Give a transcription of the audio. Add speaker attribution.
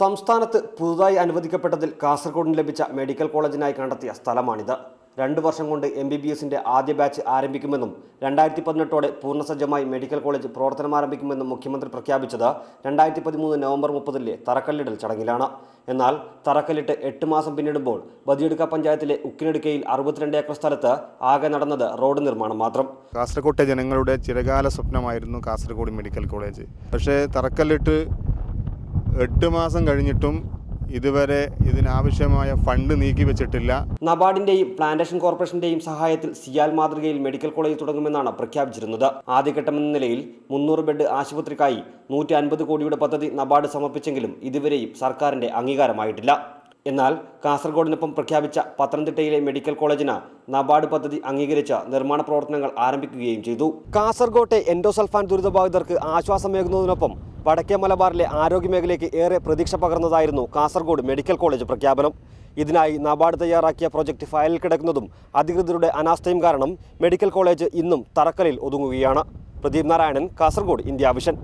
Speaker 1: സംസ്ഥാനത്ത് പുതുതായി അനുവദിക്കപ്പെട്ടതിൽ കാസർഗോഡിന് ലഭിച്ച മെഡിക്കൽ കോളേജിനായി കണ്ടെത്തിയ സ്ഥലമാണിത്. 2 വർഷം കൊണ്ട് MBBSന്റെ ആദ്യ ബാച്ച് ആരംഭിക്കുമെന്നും 2018ഓടെ പൂർണ്ണസജ്ജമായി മെഡിക്കൽ കോളേജ് പ്രവർത്തനം ആരംഭിക്കുമെന്നും മുഖ്യമന്ത്രി പ്രഖ്യാപിച്ചത് 2013 നവംബർ 30 തറക്കല്ലിടൽ ചടങ്ങിലാണ്. എന്നാൽ തറക്കല്ലിട്ട് 8 മാസം പിന്നിടുമ്പോൾ ബദിയടുക്ക പഞ്ചായത്തിലെ ഉക്കിനടുക്കയിൽ 62 ഏക്കർ സ്ഥലത്ത് ആകെ നടന്നത് റോഡ് നിർമ്മാണം മാത്രം.
Speaker 2: കാസർകോട്ടെ ജനങ്ങളുടെ ചിരകാല സ്വപ്നമായിരുന്നു കാസർഗോഡ് മെഡിക്കൽ കോളേജ്. പക്ഷേ തറക്കല്ലിട്ട് 8 മാസം കഴിഞ്ഞിട്ടും ഇതുവരെ ഇതിനാവശ്യമായ ഫണ്ട് നീക്കി വെച്ചിട്ടില്ല.
Speaker 1: നബാർഡിന്റെയും പ്ലാന്റേഷൻ കോർപ്പറേഷന്റെയും സഹായത്തിൽ സിയാൽ മാതൃകയിൽ മെഡിക്കൽ കോളേജ് തുടങ്ങുമെന്നാണ് പ്രഖ്യാപിച്ചിരുന്നത്. ആദ്യഘട്ടമെന്ന നിലയിൽ 300 ബെഡ് ആശുപത്രിക്കായി 150 കോടിയുടെ പദ്ധതി നബാർഡ് സമർപ്പിച്ചെങ്കിലും ഇതുവരെയും സർക്കാരിന്റെ അംഗീകാരമായിട്ടില്ല. എന്നാൽ കാസർഗോഡിനൊപ്പം പ്രഖ്യാപിച്ച പത്തനംതിട്ടയിലെ മെഡിക്കൽ കോളേജിന് നബാർഡ് പദ്ധതി അംഗീകരിച്ച് നിർമ്മാണ പ്രവർത്തനങ്ങൾ ആരംഭിക്കുകയും ചെയ്തു. കാസർഗോട്ടെ എൻഡോസൾഫാൻ ദുരിതബാധിതർക്ക് ആശ്വാസമേകുന്നതിനൊപ്പം വടക്കേ മലബാറിലെ ആരോഗ്യമേഖലയ്ക്ക് ഏറെ പ്രതീക്ഷ പകർന്നതായിരുന്നു കാസർഗോഡ് മെഡിക്കൽ കോളേജ് പ്രഖ്യാപനം. ഇതിനായി നബാർഡ് തയ്യാറാക്കിയ പ്രൊജക്ട് ഫയലിൽ കിടക്കുന്നതും അധികൃതരുടെ അനാസ്ഥയും കാരണം മെഡിക്കൽ കോളേജ് ഇന്നും തറക്കല്ലിൽ ഒതുങ്ങുകയാണ്. പ്രദീപ് നാരായണൻ, കാസർഗോഡ്, ഇന്ത്യ വിഷൻ.